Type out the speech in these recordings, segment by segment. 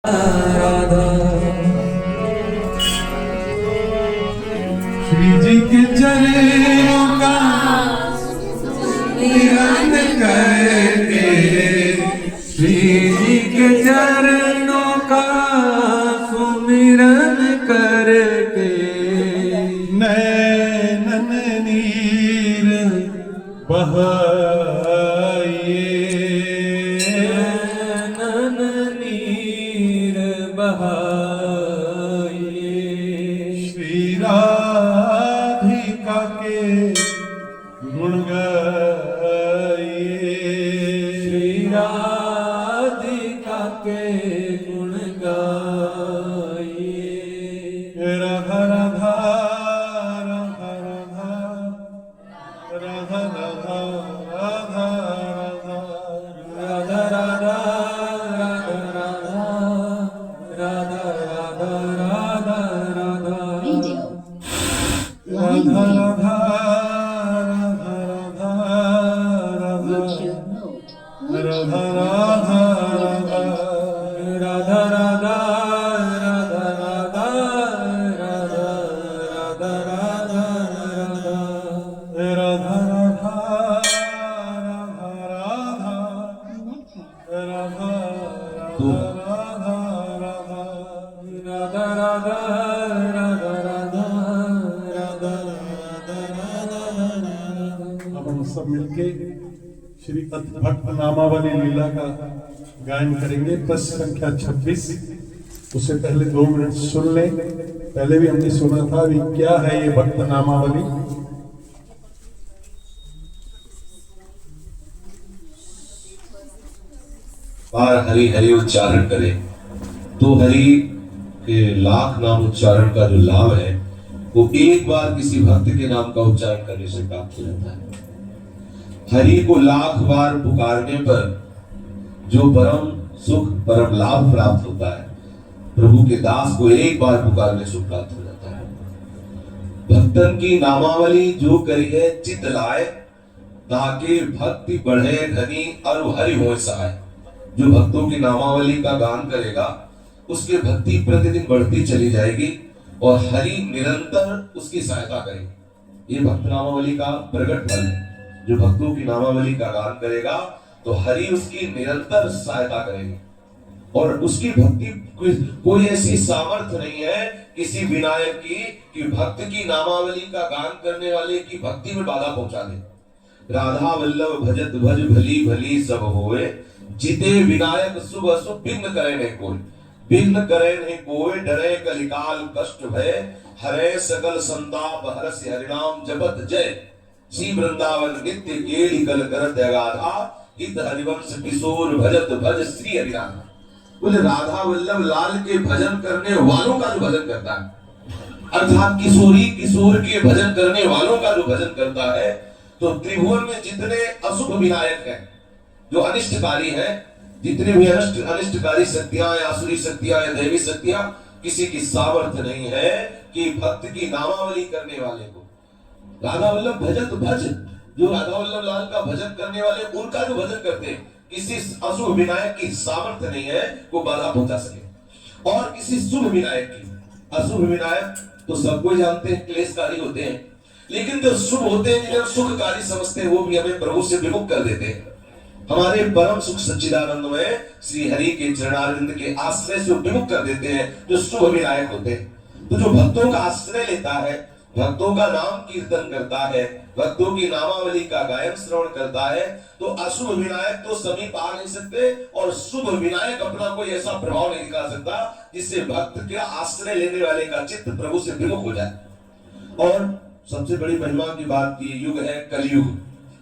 राधा श्री जी के चरणों का मिलन करके, श्री जी के चरणों का सुमिरन करके, नैनन नीर बहाइए, नैनन नीर बहाइए, श्री राधिका के गुण गाइए, श्री राधिका के गुण गाइए। Radha Radha Radha Radha Radha Radha Radha Radha Radha Radha Radha Radha Radha Radio. Line Radha name. Radha Radha Radha Bluetooth mode. Radha Bluetooth Radha Radha Radha Radha Radha Radha Radha Radha Radha अब हम सब मिलके श्री भक्त नामावली लीला का गायन करेंगे। पद संख्या 26। उससे पहले 2 मिनट सुन लें। पहले भी हमने सुना था अभी क्या है ये भक्त नामावली। बार हरि हरि उच्चारण करें तो हरि के लाख नाम उच्चारण का जो लाभ है वो एक बार किसी भक्त के नाम का उच्चारण करने से प्राप्त हो जाता है। हरि को लाख बार पुकारने पर जो परम सुख परम लाभ प्राप्त होता है, प्रभु के दास को एक बार पुकारने से प्राप्त हो जाता है। भक्तन की नामावली जो करी है चित लाए, ताकि भक्ति बढ़े घनी और हरि होए सहाय। जो भक्तों की नामावली का गान करेगा उसकी भक्ति प्रतिदिन बढ़ती चली जाएगी और हरि निरंतर उसकी सहायता करेगी। ये भक्त नामावली का प्रकट फल है। जो भक्तों की नामावली का गान करेगा तो हरि उसकी निरंतर सहायता करेगी और उसकी भक्ति कोई ऐसी सामर्थ्य नहीं है किसी विनायक की कि भक्त की नामावली का गान करने वाले की भक्ति में बाधा पहुंचा दे। राधा वल्लभ भजत भज भली भली सब होए, जिते विनायक शुभ अशुभ विघ्न करे नहीं कोई। विघ्न करे नहीं कोई, डरे कलिकाल कष्ट भय, हरे सकल संताप हरसि हरिनाम जपत जय। श्री वृंदावन नित्य केली कल करत अगाधा, हित हरिवंश किशोर भजत भज श्री हरिनाम। बोले राधा वल्लभ लाल के भजन करने वालों का जो भजन करता है, अर्थात किशोरी किशोर के भजन करने वालों का जो भजन करता है, तो त्रिभुवन में जितने अशुभ विनायक हैं, जो अनिष्टकारी है, जितने भी अनिष्टकारी शक्तियां या आसुरी शक्तियां या दैवी शक्तियां, किसी की सामर्थ्य नहीं है कि भक्त की नामावली करने वाले को राधा वल्लभ भजत भज, जो राधा वल्लभ लाल का भजन करने वाले उनका जो भजन करते हैं, किसी अशुभ विनायक की सामर्थ्य नहीं है वो बाधा पहुंचा सके। और किसी शुभ विनायक की, अशुभ विनायक तो सबको जानते हैं क्लेशकारी होते हैं, लेकिन जो शुभ होते हैं जिन्हें सुखकारी समझते हैं वो भी हमें प्रभु से विमुख कर देते हैं। हमारे परम सुख सच्चिदानंद में श्री हरि के चरणारविंद के आश्रय से विमुख कर देते हैं जो शुभ विनायक होते हैं। तो जो भक्तों का आश्रय लेता है, भक्तों का नाम कीर्तन करता है, भक्तों की नामावली का गायन श्रवण करता है, तो अशुभ विनायक तो समीप आ नहीं सकते और शुभ विनायक अपना कोई ऐसा प्रभाव नहीं दिखा सकता जिससे भक्त के आश्रय लेने वाले का चित्त प्रभु से विमुख हो जाए। और सबसे बड़ी महिमा की बात ये युग है कलयुग।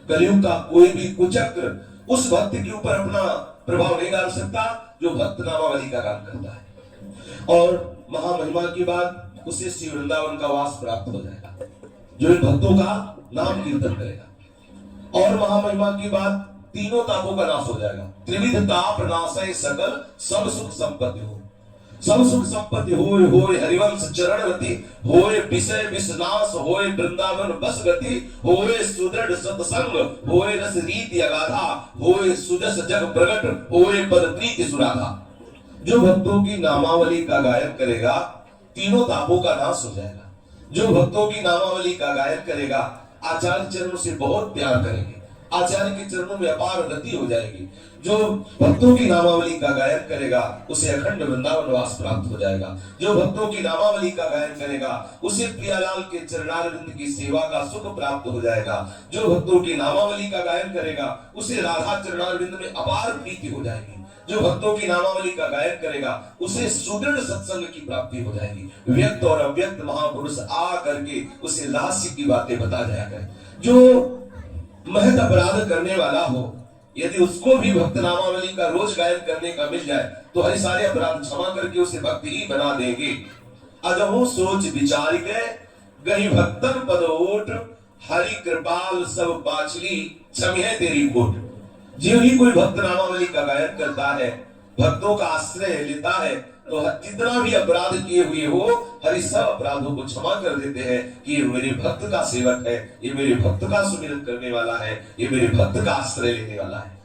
कलयुग का कोई भी कुचक्र उस भक्त के ऊपर अपना प्रभाव नहीं डाल सकता जो भक्त नामावली का काम करता है। और महामहिमा की बात, उसे श्री वृंदावन का वास प्राप्त हो जाएगा जो इन भक्तों का नाम कीर्तन करेगा। और महामहिमा की बात, तीनों तापों का नाश हो जाएगा। त्रिविध ताप नाशय सकल सब सुख संपत्ति हो। सब सुख संपत्ति होय होय हरिवंश चरणवती, होय विषय विषनाश, होय वृंदावन बस गति, होय सुदृढ़ सत्संग, होय रस रीति अगाधा, होय सुजस जग प्रगट, होय पद प्रीति सुराधा। जो भक्तों की नामावली का गायन करेगा तीनों तापों का नाश हो जाएगा। जो भक्तों की नामावली का गायन करेगा आचार्य चरणों से बहुत प्यार करेंगे, आचार्य के चरणों में अपार गति हो जाएगी। जो भक्तों की नामावली का गायन करेगा उसे अखंड वृंदावन वास प्राप्त हो जाएगा। जो भक्तों की नामावली का गायन करेगा उसे प्रियालाल के चरणारविंद की सेवा का सुख प्राप्त हो जाएगा। जो भक्तों की नामावली का गायन करेगा उसे राधा चरणारविंद में अपार प्रीति हो जाएगी। जो भक्तों की नामावली का गायन करेगा उसे सुदृढ़ सत्संग की प्राप्ति हो जाएगी। व्यक्त और अव्यक्त महापुरुष आ करके उसे रहस्य की बातें बता जाएगा। जो महत अपराध करने वाला हो यदि उसको भी भक्त नामावली का रोज गायन करने का मिल जाए तो हरि सारे अपराध क्षमा करके उसे भक्त ही बना देंगे। अजहु सोच विचार के गही भक्तन पद ओट, हरि कृपाल सब पाछली क्षमिह तेरी कोट। जो ही कोई भक्त नामावली का गायन करता है, भक्तों का आश्रय लेता है, तो जितना भी अपराध किए हुए हो हरि सब अपराधों को क्षमा कर देते हैं कि ये मेरे भक्त का सेवक है, ये मेरे भक्त का सुमिरन करने वाला है, ये मेरे भक्त का आश्रय लेने वाला है।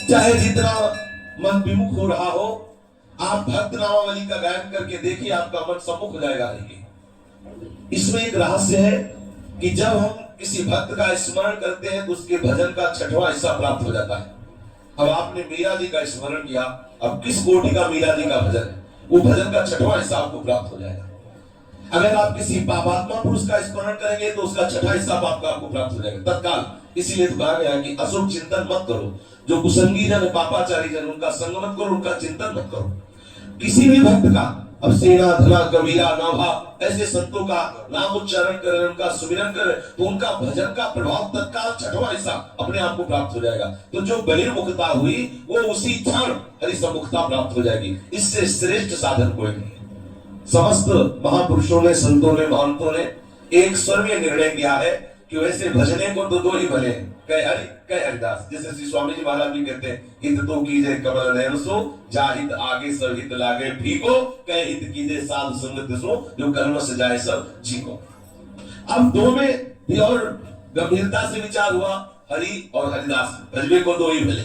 चाहे जितना मन विमुख हो रहा हो, आप भक्त नामावली का गायन करके देखिए, आपका मन सम्मुख हो जाएगा। इसमें एक रहस्य है कि जब हम किसी भक्त का स्मरण करते हैं तो उसके भजन का 6वां हिस्सा प्राप्त हो जाता है। अब आपने मीरा जी का स्मरण किया, अब किस कोटि का मीरा जी का भजन है, वो भजन का 6वां हिस्सा आपको प्राप्त हो जाएगा। अगर आप किसी पापात्मा पुरुष का स्मरण करेंगे तो उसका 6वां हिस्सा आपको प्राप्त हो जाएगा तत्काल। इसीलिए तो कहा गया कि अशुभ चिंतन मत करो, जो कुसंगी जन पापाचारी जन उनका संग मत करो, उनका चिंतन मत करो। किसी भी भक्त का अब सेना धना कबीरा नाभा ऐसे संतों का नाम उच्चारण करें, उनका सुमिरन करें तो उनका भजन का प्रभाव तत्काल 6वां हिस्सा अपने आप को प्राप्त हो जाएगा। तो जो बहिर्मुखता हुई वो उसी क्षण हरि सम्मुखता प्राप्त हो जाएगी। इससे श्रेष्ठ साधन कोई नहीं। समस्त महापुरुषों ने, संतों ने, महंतों ने एक स्वर में निर्णय किया है कि वैसे भजने को तो 2 ही भले, कह हरि कह हरिदास। जैसे श्री स्वामी जी महाराज भी कहते हैं, हित तो कीजे कमल नयन सो, जाहित आगे सब हित लागे फीको, कह हित कीजे साध संगत सो, जो कर्म से जाए सब जी को। अब 2 में भी और गंभीरता से विचार हुआ, हरि और हरिदास भजने को 2 ही भले।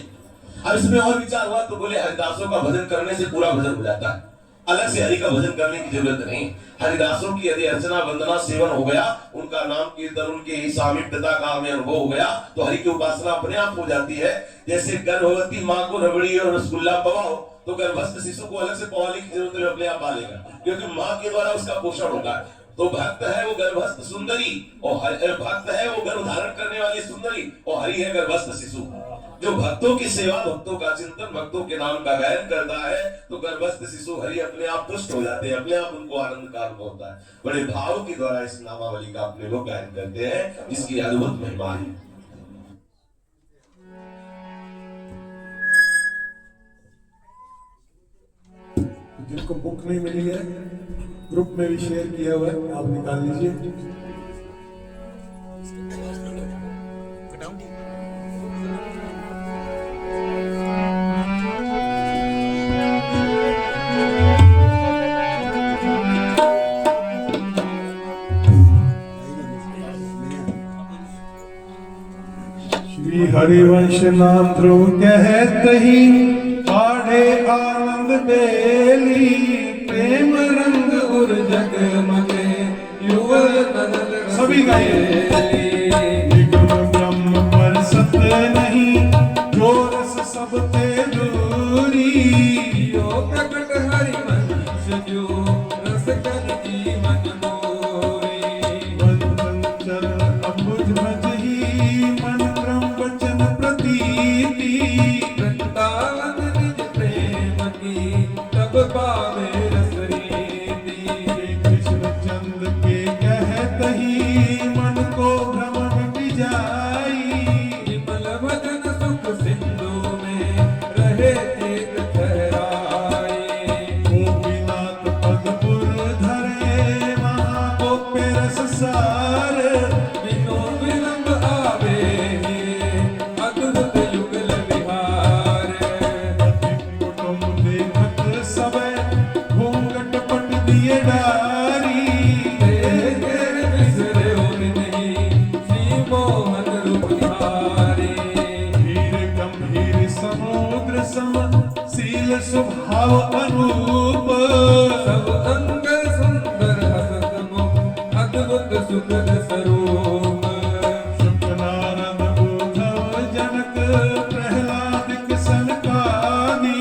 अब इसमें और विचार हुआ तो बोले हरिदासों का भजन करने से पूरा भजन हो जाता है, अलग से हरि का भजन करने की जरूरत नहीं। हरिदासों की यदि अर्चना वंदना सेवन हो गया, उनका नाम कीर्तन, उनके ही सामीप्यता का हमें अनुभव हो गया तो हरि की उपासना अपने आप हो जाती है। जैसे गर्भवती माँ को रबड़ी और रसगुल्ला पवाओ तो गर्भस्थ शिशु को अलग से पवाने की जरूरत नहीं, अपने आप पालेगा, क्योंकि माँ के द्वारा उसका पोषण होता है। तो भक्त है वो गर्भस्थ सुंदरी और भक्त है वो गर्भ धारण करने वाली सुंदरी और हरि है गर्भस्थ शिशु। जो भक्तों की सेवा, भक्तों का चिंतन, भक्तों के नाम का गायन करता है तो गर्भस्थ शिशु हरि अपने आप पुष्ट हो जाते हैं, अपने आप उनको आनंद का अनुभव होता है। बड़े भाव के द्वारा इस नामावली का अपने लोग गायन करते हैं, जिसकी अद्भुत महिमा है। जिनको बुक नहीं मिली है ग्रुप में भी शेयर किया हुआ है, आप निकाल लीजिए। श्री हरिवंश नाम ध्रुव कहत ही पाढ़े आनंद बेली, प्रेम रंग उर जग मगे युगल नदल सभी गाइए। निगम ब्रह्म पर सत्य नहीं, जो रस सब ते दूरी, यो प्रकट हरिवंश जो रस कर जीवन मोरी। वंदन चरण अबुझ भज ही मन क्रम वचन प्रतीति, वृंदावन निज प्रेम की तब पावे रस रीति। कृष्ण चंद के कहत ही मन को भ्रम मिट जाई, विमल भजन सुख सिंधु में रहे एक ठहराई। गोपीनाथ पदपुर धरे महागोप्य रस सार, बिनो विलंब आवे अद्भुत युगल विहार। कुटुंब देखत सब शील स्वभाव अनूप सब अंग सुंदर हसत मुख अद्भुत सुखद स्वरूप शुक नारद उद्धव जनक प्रहलाद सनकादि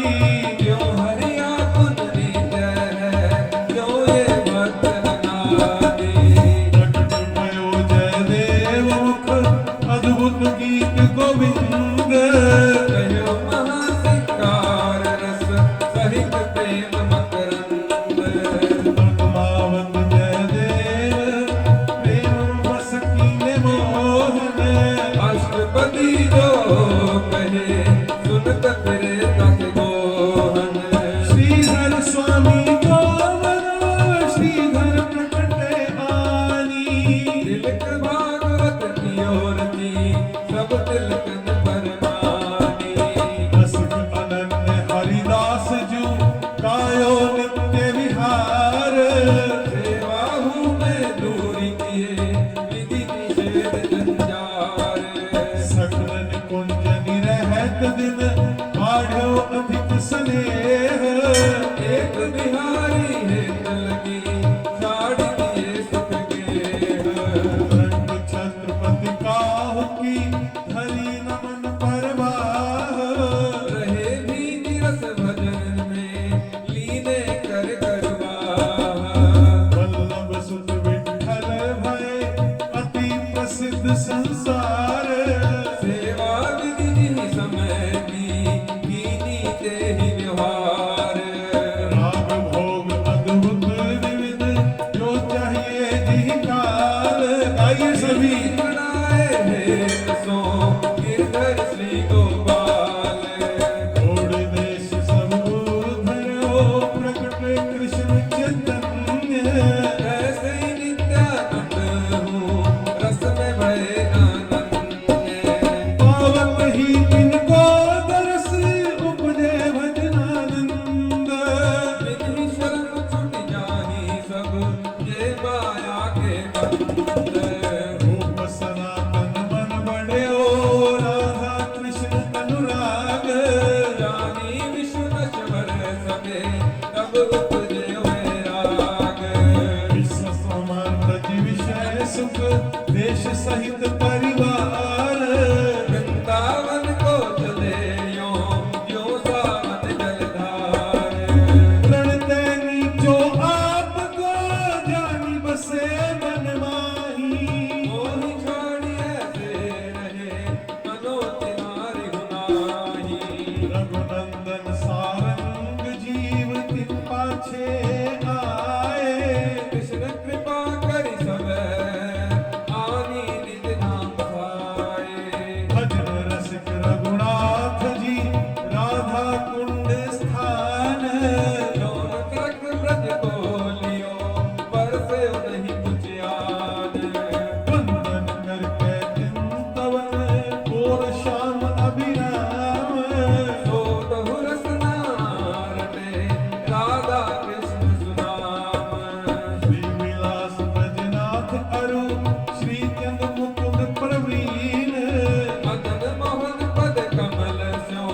क्यों हरि आपन रीत है क्यों ये भक्त अनादि प्रकट भयो जय देव मुख अद्भुत गीत गोविंद कहो महासिंगार रस सहित प्रेम मकरंद पद्मावत जय देव प्रेम बस कीने मोहन अष्टपदी जो कहे सुनत फिरे तक गोहन श्रीधर स्वामी गोवर श्रीधर प्रकटे आनी तिलक भागवत की ओर थी सब तिलकन परमानी रसिक अनन्य हरिदास जू कायो नित्य विहार सेवा हूँ मैं दूरी किए विधि निषेध जंजार सकल निकुंज निरहत दिन बाढ़ो अधिक स्नेह एक बिहारी हेत लगी साड़ी दिए सुख गेह रंग छत्रपति काहू की धरी नमन परवाह रहे भी निरस भजन में लीने कर करवाह वल्लभ सुत विठ्ठल भय अति प्रसिद्ध संसार सेवा विधि समय की कीनी ते ही व्यवहार राग भोग अद्भुत विविध जो चाहिए जी काल गाइए सभी बनाए हेत सो गिरधर श्री गोपाल घोड़ देश सब धरो प्रकट कृष्ण चैतन्य ऐसे ही नित्यानंद हूँ रस में भय अनन्य पावक ही इनको दरस उपजे भजनानंद विधि शर्म छुट जाही सब ये माया के बंद रूप सनातन मन बड़े ओ राधा कृष्ण अनुराग जानी विश्व नश्वर सके तब उपजे वैराग विश्व समानत विषय सुख देश सहित परिवार वृंदावन को चले यो सावन जलधार प्रणते नीचो आपको जानी बसे मन माही मोहि छाड़ी ऐसे रहे मनो तिहारी गुनाही रघुनंदन सारंग जीव तिन पाछे आए कृष्ण कृपा करि सब आनी निज नाम पाए भजन रसिक रघुनाथ जी राधा कुंड स्थान रौनक रख ब्रज को लियो पर से नहीं कुछ याद वंदन करके चिंतवन और श्याम अभिराम सो बहु रसना रटे राधा कृष्ण सुनाम श्री विलास ब्रजनाथ अरु श्री चंद मुकुंद प्रवीण मदन मोहन पद कमल स्यो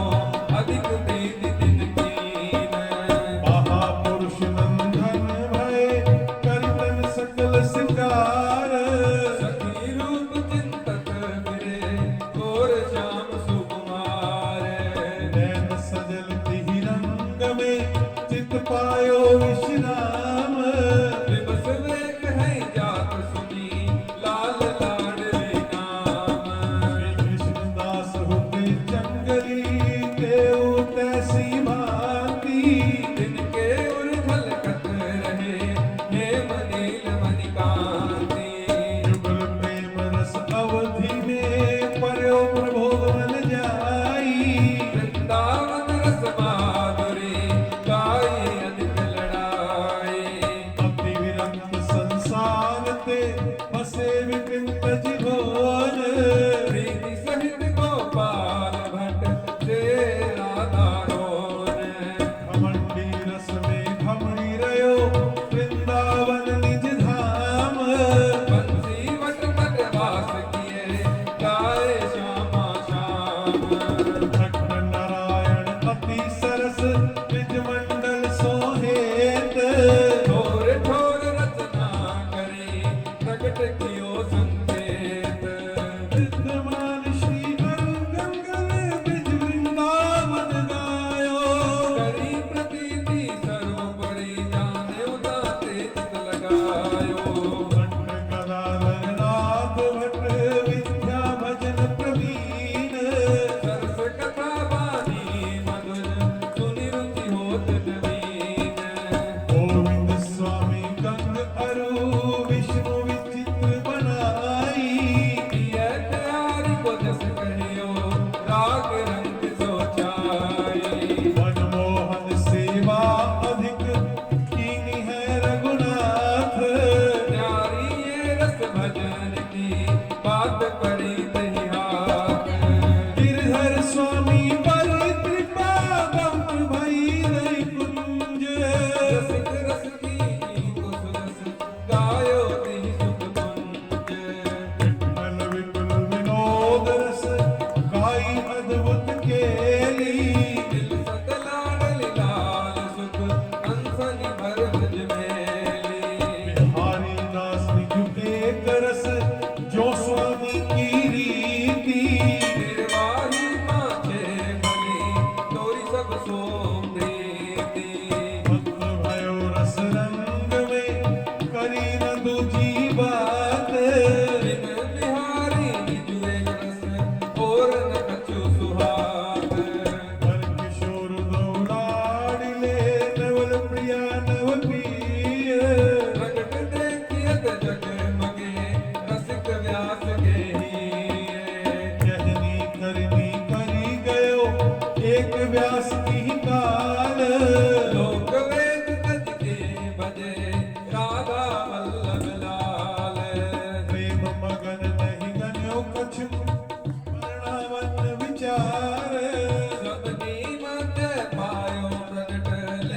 अधिक दीद दिन कीन महापुरुष नंदन भय करतन सकल सिंगार सखी रूप चिंतक फिरे और श्याम सुकुमार नैन सजल तिहि रंग में चित पायो विश्राम विवश वेग है जात सुनी लाल लाडली नाम श्री कृष्णदास होते जंगली देव तैसी भांति जिनके उर झलकत रहे हेम नील मणिकांति युगल प्रेम रस अवधि में पर्यो प्रभोग मन जाई वृंदावन रस माधुरी गाई अधिक लड़ाई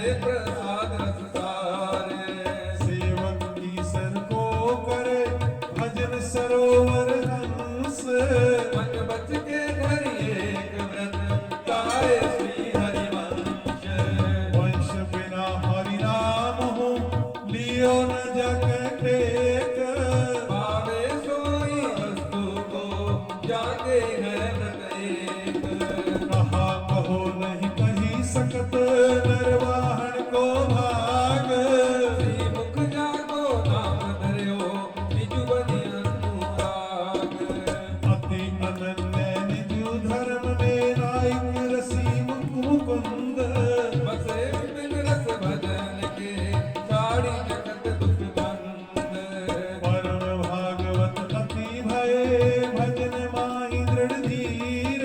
दे प्रसाद रस सारे सेवक की सर को करे भजन सरोवर हंस। मन बच के घर एक व्रत गाए श्री हरिवंश वंश बिना हरि नाम हो लियो न जग टेक। पावे सोई वस्तु को जाके है व्रत एक कहा कहो नहीं कही सकत निर्वाहन को भाग। श्री मुख जागो नाम धर्यो निजु बनि अनुराग अति अनन्य निजु धर्म में नायक रसी मुकुंद। बसे बिन रस भजन के साड़ी जगत दुख बंद परम भागवत अति भय भजन माहि दृढ़ धीर।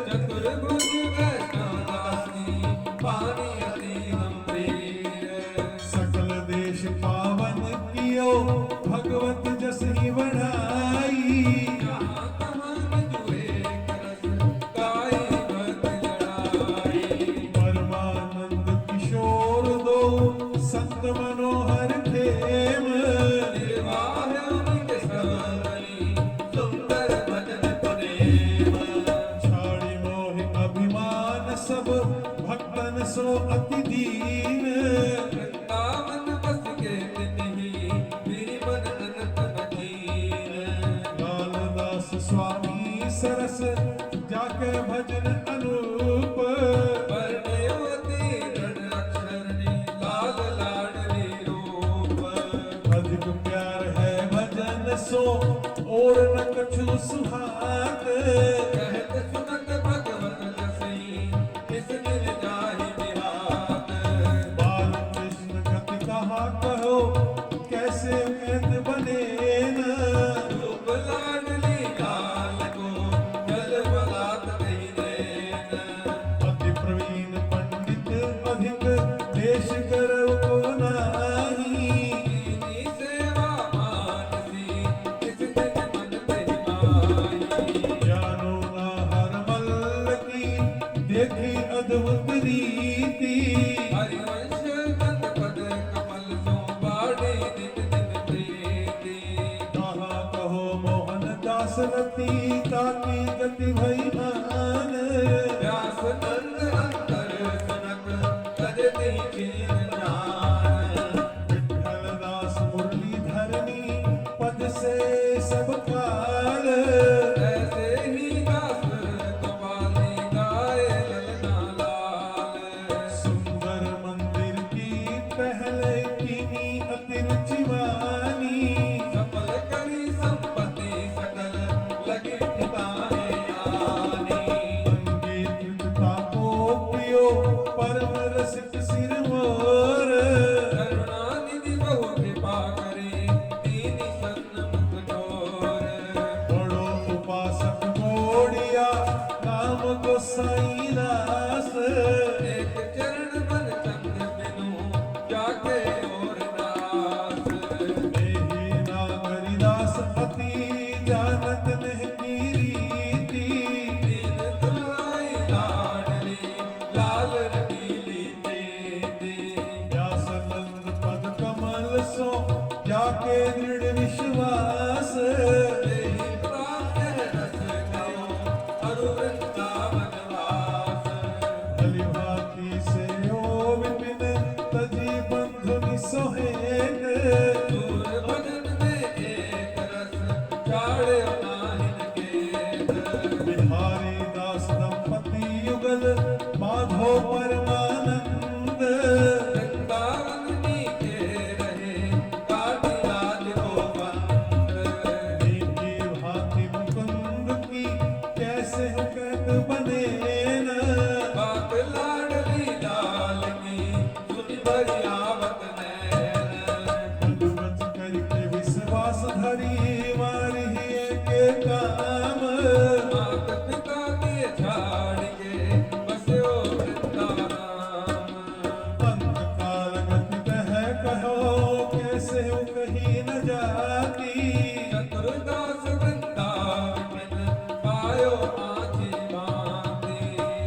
चतुर्भुज वैष्णव दासी पानी अति गंभीर सकल देश पावन कियो भगवत जस ही बढ़ाई। जहाँ तहाँ निज एक रस गाई भक्त जड़ाई परमानंद किशोर दो संत मनोहर खेम। निर्वाह उनके सबरी सुंदर भजन प्रेम छाड़ी मोहि अभिमान सब भक्तन सो अति दीन। वृंदावन बस के तिन्ही मेरी मन अनंत मदीन लालदास स्वामी सरस जाके भजन अनूप। परमेवती दृढ़ अक्षरणी लाल लाडली रूप अधिक प्यार है भजन सो और न कछु सुहाग। कहत सुनत भगवत जसी किस दिल जाहि बिहात बाल कृष्ण गति कहा कहो कैसे कहत बने न। रूप लाडली लाल को जल बलात नहीं देन अति प्रवीण पंडित अधिक देश करव को नाही। दीनी सेवा मानसी किस दिन मन नहीं माही जानो ना हर मल्ल की देखी अद्भुत रीति। हरिवंश गंध पद कमल सो बाढ़े दिन दिन प्रीति कहा कहो मोहन दास रति ताकी गति भई मान। व्यास नंद अंतर सनक तजति खीन ज्ञान विठ्ठल दास मुरली धरनी पद से सब काल। ऐसे ही दास कपाली गाए ललना लाल सुंदर मंदिर की पहले कीनी अति रुचिवानी। सफल करी संपत्ति सकल लगी ठिकाने आनी संगीत तापो प्रियो परम रसिक सिर मोर। करुणानिधि बहु कृपा करे दीनी सन्मुख ठोर बड़ो उपासक मोड़िया नाम गोसाई दास। एक चरण मन चंद बिनु जाके और दास देहि नागरी दास अति जानत नहीं की रीति। दीन दुलारी लाडली लाल रटीली प्रीति व्यासनंद पद कमल सो जाके दृढ़ विश्वास। तेहि प्राप्त है रस गयो अरु वृंदावन वास भली भांति से ओ विपिन तजी बंधु निसोहेन। दूर भजन में एक रस चाड़े नाहिन केत बिहारी दास दंपति युगल माधो परमानंद। वृंदावन नीके रहे काटी लाल को बंद नीकी भांति मुकुंद की कैसे हो कहत बने न। बात लाडली लाल की सुनि भरी आवत नैन बच करके विश्वास धरी मारी के काम। मात पिता के छाड़ के बस्यो वृंदावन अंत काल गति कह कहो कैसे हो कहीं न जाती। चतुर्दास वृंदावन पायो आँखी बांधी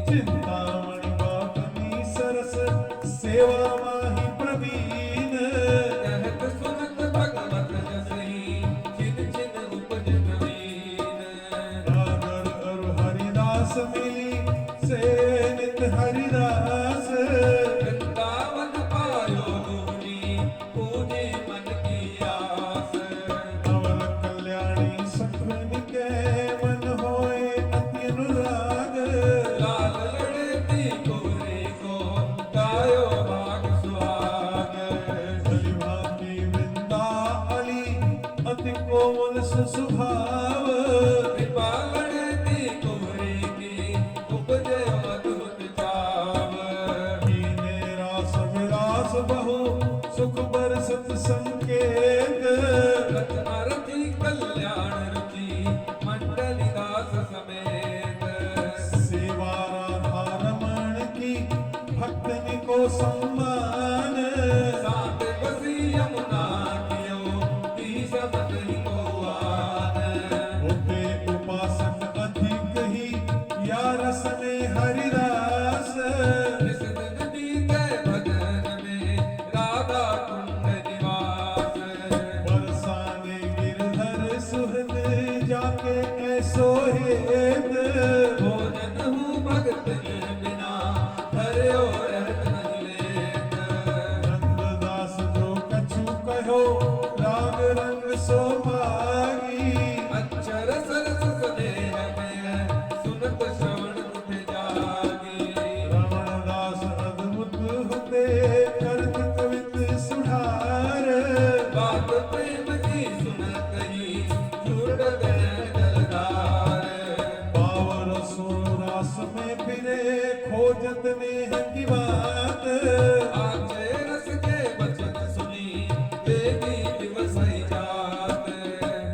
चिंतामणि बापनी सरस सेवा माही प्रवीण कहत सुनत भगवत जसई छिन छिन उपज नवीन नागर और हरिदास मिली से नित हरिदास वृंदावन पायो दूनी पूजी मन की आस नवल कल्याणी सखन के मन होए अति अनुराग लाल लड़ती कोरे को गायो भाग सुहाग भली भांति वृंदा अली अति कोमल सुभाव कृपा लड़ती कोरे की उपजे अद्भुत चाव कीने रास विलास बहु सुख बरसत संकेत रत्नारती कल्याण रुचि मंडली दास समेत सेवा राधा रमण की भक्तन को सम्मान साथ बसी यमुना कियो तीस मत ही को आन होते उपासक अधिक ही या रस में हरिदास इस दिन बीते भजन में राधा कुंड निवास बरसाने गिरधर सुहद जाके ऐसो हेत भोजन हूँ भगत बिना हरियो रहत नहीं लेत नंददास जो कछु कहो राग रंग सो मागी अक्षर सरस स्नेह में सुनत श्रवण उठ जागी रमणदास अद्भुत होते करत कवित सुधार बात प्रेम की सुनत ही छूटत है जलधार पावर रास में फिरे खोजत नेह की बात आचे रस के वचन सुनी देवी दिवस ही जात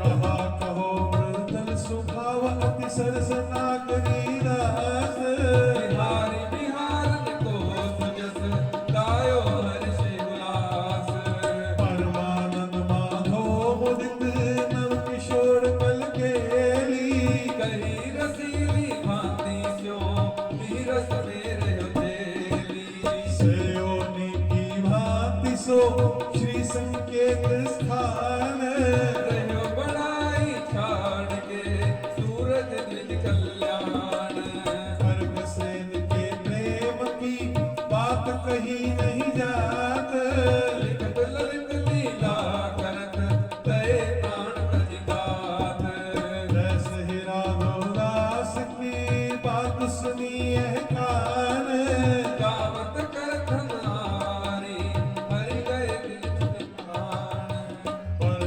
कहा कहो मृदल स्वभाव अति सरस नागरी दास बिहारी बिहारन को सुजस गायो हर्ष उल्लास परमानंद माधो मुदित नव किशोर कल केली कही रसीली भांति स्यो वीरस मेरे हथेली सयोनी की भांति सो श्री संकेत स्थान रहो बड़ाई छाड़ के सूरज द्विज कल्याण खर्ग सेन के प्रेम की बात कही नहीं जात लिखत ललित लीला करत गए प्राण प्रतिघात रस ही राघव दास की बात सुनी यह कान गावत करत हमारी हरि गए दिल प्राण पर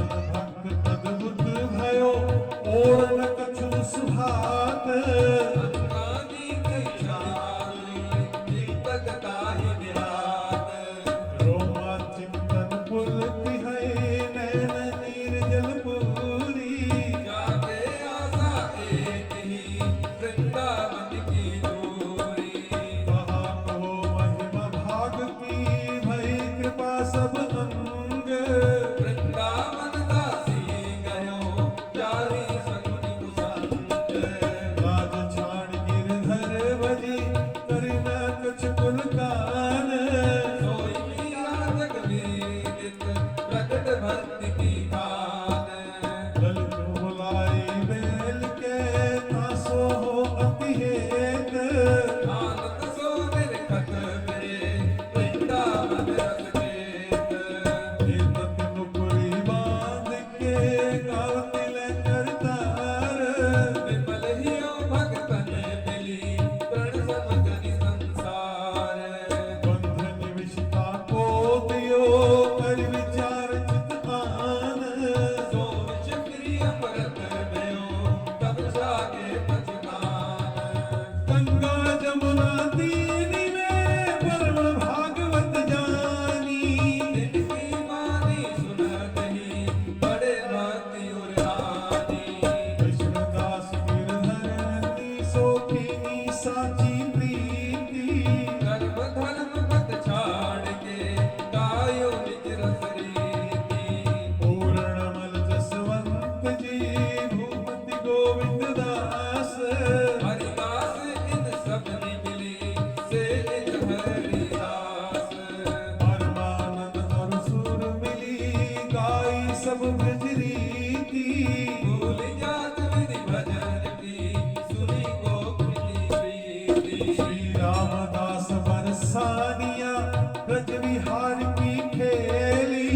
जग विहार की खेली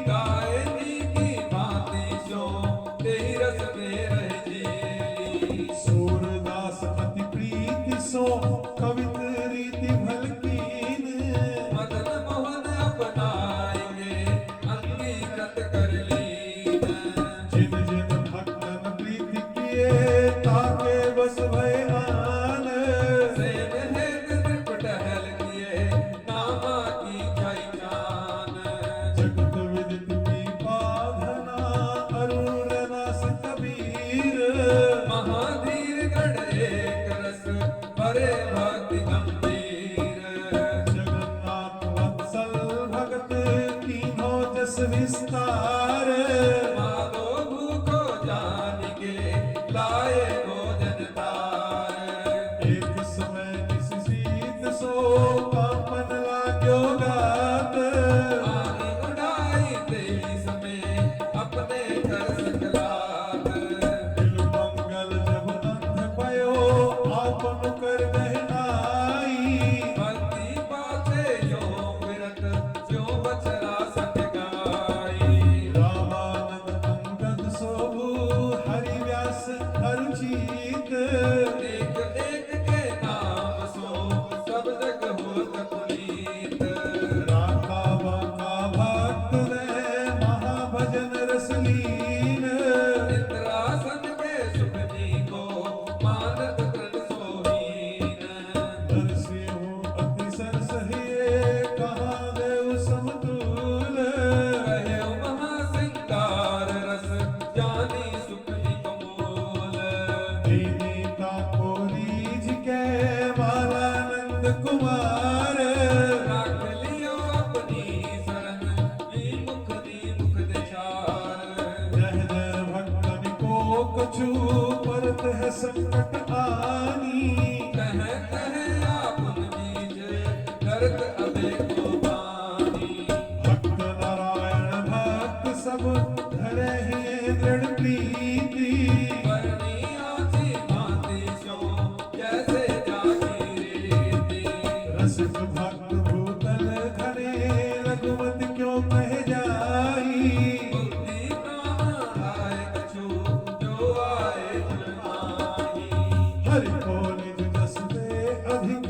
गायनी की भांति सो तेरी रस में रह जेली सूरदास अति प्रीति सो कवित रीति भलकीन मदन मोहन अपनाएंगे अंगीकृत कर लीन जिन जिन भक्तन प्रीति किए ताके बस भय आन सेन हेत नृप टहल किए नामा की पहचान जगत विदित की बाधना अरुण रस कबीर महाधीर गढ़ एक रस भरे भक्ति गंभीर जगन्नाथ वत्सल भगत तीनों जस विस्तार माधो भूखो जान के लाए भोजन तार एक समय किस शीत सो कामन लाग्यो गात आनी उड़ाई तेरी समय अपने घर सकलात दिल मंगल जब अंध भयो आपन कर गहनाई भक्ति पाते यो विरत जो बचरा सत गाई रामानंद अंगद सोभु हरि व्यास अरुचित एक एक के नाम सो सब जग होत पुनीत राखा बाका भक्त रे महाभजन रस लीन इंद्रासन पे सुख जी को मानत तृण सोहीन दर्शी हूँ अति सरस हे कहाँ देव समतुल कहे महासिंगार रस जानी सुख जी कमूल दीनीता को रीझ के बालानंद कुमार राख लियो अपनी शरण विमुख मुख दिशार जय जय भक्तन को कछु परत है संकट आनी कह कह आपन बीज करत अबे को पानी भक्त नारायण भक्त सब धरे ही दृढ़ प्रीति करनी आची भांति सो जैसे जाकी रीति रसिक भक्त भूतल घने रघुमति क्यों कह जाई बुद्धि प्राण आए कछु जो आए जुलमाई हरि को निज जस दे अधिक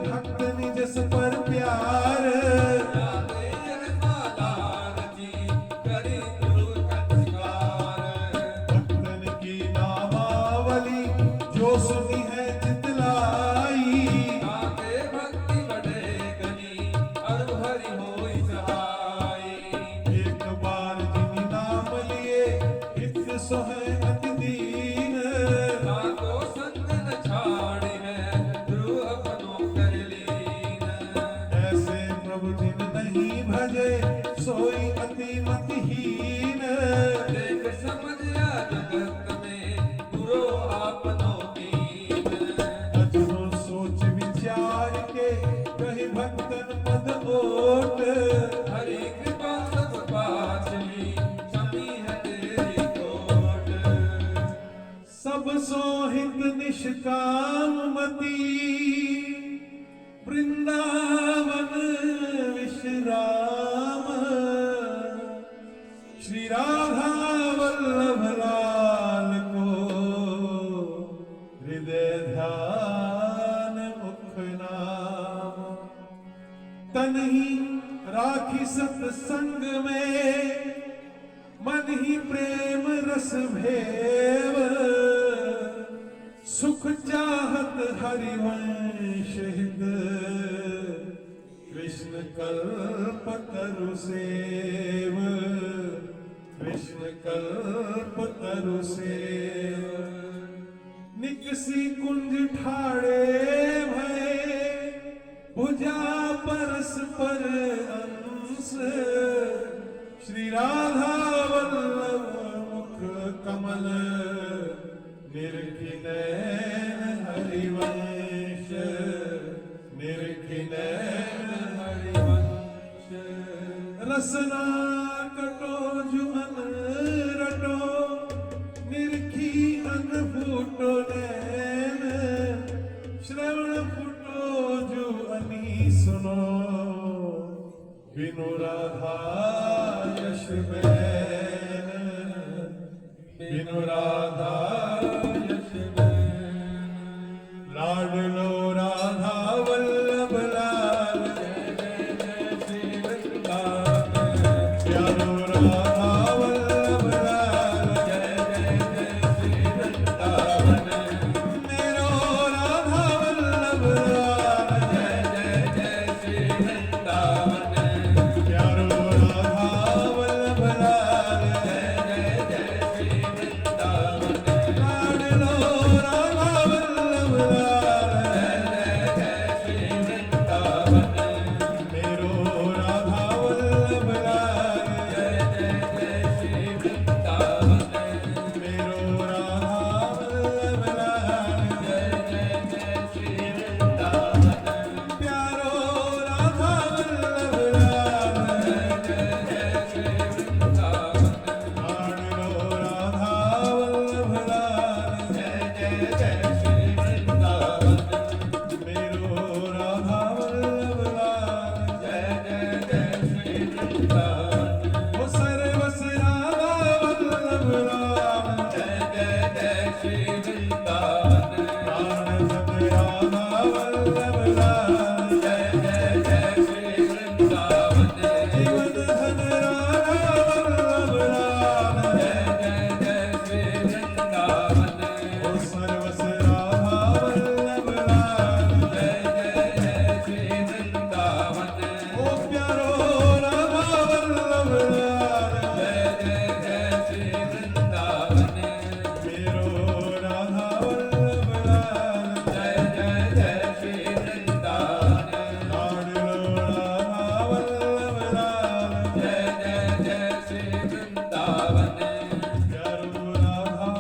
भक्त निज जस पर प्यार जाते मालार जी करी गुरु कंचकार भक्तन की नामावली जो सुनी है चितलाई आगे भक्ति बढ़े गनी अरु हरि होई सहाय एक बार जिन नाम लिए हित सो है अति दीन ताको संग न छाड़े है ध्रुव अपनो कर लीन ऐसे प्रभु जिन नहीं भजे सोई अति मतिहीन देख समझिया जगत में गुरु आपनो कीन अजरो सोच विचार के कही भक्तन पद ओट हरि कृपा सब पाछली समी है तेरी कोट सब सोहित निष्काम मति वृंदावन विश्राम श्री राधा वल्लभ लाल को हृदय ध्यान मुख नाम तन ही राखी सत्संग में मन ही प्रेम रस भेव सुख चाहत हरिवंश हित कृष्ण कल्प तरु सेव कृष्ण कल्प तरु सेव निकसी कुंज ठाड़े भय भुजा परस पर अंश श्री राधा वल्लभ मुख कमल निर्खिन हरिवंश निर्खिन हरिवंश रसना कटो जुअन रटो निरखी अन फूटो नैन श्रवण फूटो जुअनी सुनो बिनु राधा यश बैन, बिनु राधा यश बैन। लाडलो राधा वल्लभ लाल, जय जय श्री वृंदावन। प्यारो राधा वल्लभ लाल, जय जय श्री वृंदावन। मेरो राधा वल्लभ लाल, जय जय श्री वृंदावन। प्यारो राधा वल्लभ लाल, जय जय श्री वृंदावन। लाडलो राधा वल्लभ लाल, जय जय श्री वृंदावन। मेरो राधा वल्लभ लाल, जय जय श्री वृंदावन। मेरो राधा वल्लभ लाल, जय जय श्री वृंदावन। प्यारो राधा वल्लभ लाल, जय जय श्री वृंदावन। लाडलो राधा वल्लभ लाल, जय जय श्री वृंदावन। मेरो राधा वल्लभ लाल, जय जय श्री वृंदावन। ओ सर्वस राधा वल्लभ लाल, जय जय श्री वृंदावन। प्राण सत राधा वल्लभ लाल, जय जय श्री वृंदावन। जीवन धन राधा वल्लभ लाल, जय जय श्री वृंदावन। ओ सर्वस राधा वल्लभ लाल, जय जय श्री वृंदावन। ओ प्यारो राधा वल्लभ लाल, जय जय श्री वृंदावन। मेरो राधा वल्लभ लाल, जय जय श्री वृंदावन। लाडलो राधा वल्लभ लाल, जय जय श्री वृंदावन। प्यारो राधा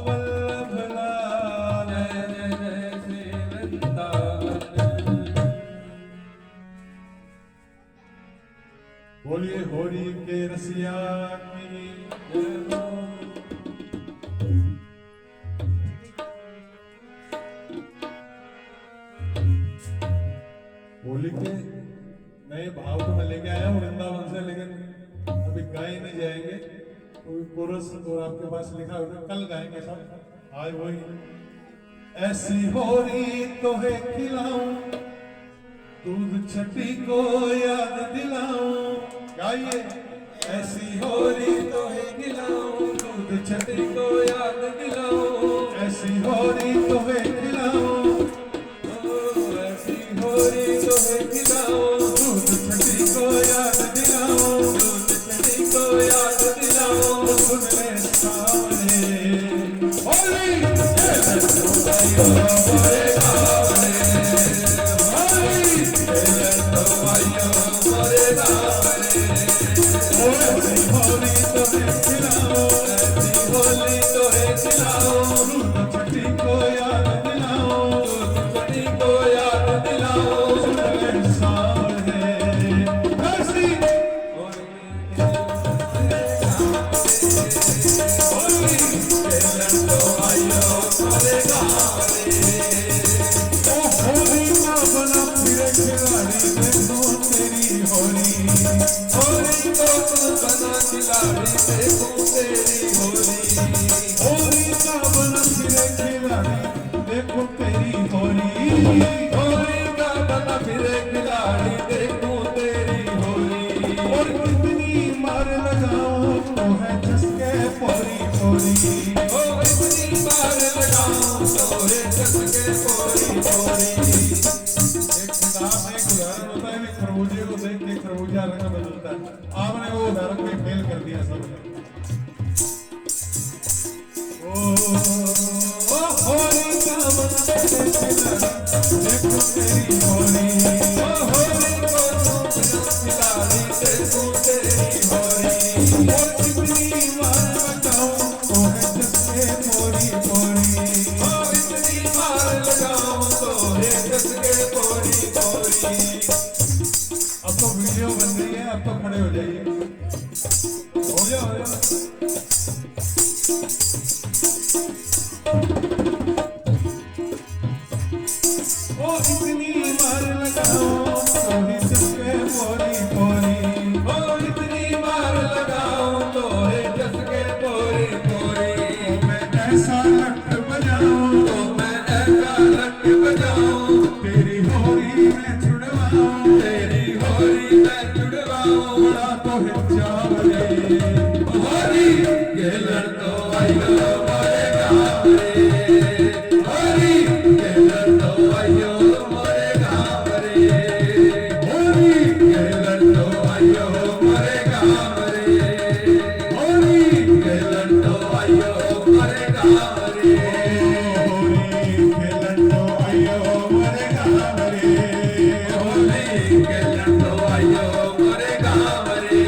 वल्लभ लाल, जय जय श्री वृंदावन। बोलिए होरी के रसिया की जय हो। होली के नए भाव तो मैं लेके आया हूँ वृंदावन से, लेकिन अभी गाए नहीं जाएंगे। तो कोरस और आपके पास लिखा होगा, कल गाएंगे सब। आज वही ऐसी होरी तो है खिलाऊं, दूध छठी को याद दिलाऊं। गाइए ऐसी होरी तो है खिलाऊं, दूध छठी को याद दिलाऊं। ऐसी होरी तो है खिलाऊं, ऐसी होरी तो है खिलाऊं। दूध छठी को याद दिलाऊं, दूध छठी को याद दिलाऊं। सुन ले सावरे होली, जय तो मोरे गावरे। होली तो भाइयों मोरे गावरे। ऐसी होली तो है खिलाओ, ऐसी होली तो है खिलाओ। दूध छठी को याद दिलाओ, दूध छठी को याद दिलाओ। सुन ले सावरे ऐसी होली, तो भाइयों मोरे गावरे। ओ होली का बना फिरे खिलाड़ी, देखो तेरी होली। होली को तू बना खिलाड़ी, देखो तेरी होली। होली का बना फिरे खिलाड़ी, देखो तेरी होली। होली का बना फिरे खिलाड़ी, देखो तेरी होली। और कितनी मार लगाओ तो है जिसके पोरी पोरी। ओ इतनी मार लगाओ तो है जिसके पोरी पोरी। एक किताब में एक उदाहरण होता है कि खरबूजे को देख के खरबूजा रंग बदलता है। आपने वो उदाहरण में फेल कर दिया सबने। ओ होली का बना फिरे खिलाड़ी, देखो तेरी होली। ओ होली को तू खिलाड़ी, देखो तेरी होली। और कितनी मार लगाओ तो है जिसके पोरी पोरी। ओ इतनी मार लगाओ तो है जिसके पोरी पोरी। अब तो वीडियो बन रही है, अब तो खड़े हो जाइए। हो जाओ, हो जाओ। ओ इतनी मार लगाओ तो ही जिसके पोरी पोरी। बड़ा तो चावरे हरी गेलन तो आयो मोरे गाँव रे हरी गेलन तो आयो मोरे गाँव रे हरी गेलन तो आयो मोरे गाँव रे हरी गेलन तो आयो मोरे गाँव रे होली गेलन तो आयो मोरे गाँव रे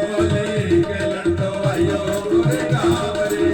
होली गेलन तो आयो मोरे गाँव रे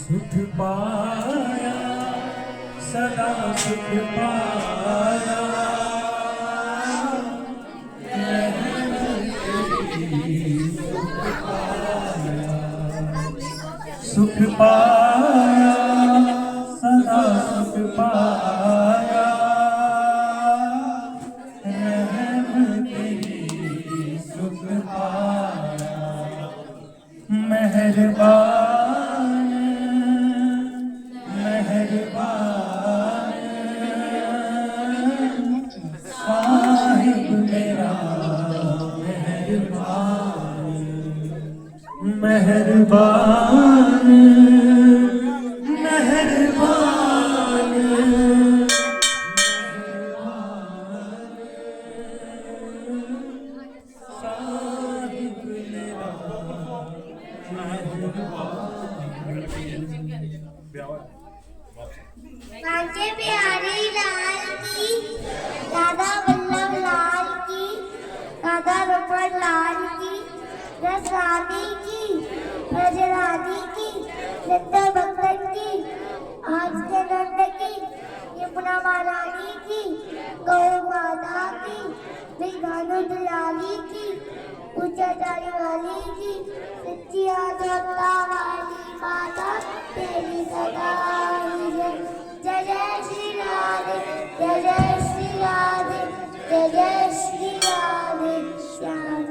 सुख पाया सदा सुख पाया सुख पाया सदा सुख पाया रहम तेरी सुख पाया मेहरबान मेहरबान साहिब मेरा मेहरबान मेहरबान मेहरबान साहिब मेरा कांचे बिहारी लाल की, दादा वल्लभ लाल की, दादा रमन लाल की, रस रानी की, ब्रज रानी की, लता भक्तन की, आज के नंद की, यमुना महारानी की, गौ माता की, बिगानु दुलारी की, ऊंचा डाली वाली की, सच्ची आजता वाली माता तेरी सदा जय जय श्री राधे जय जय श्री राधे जय जय श्री राधे श्याम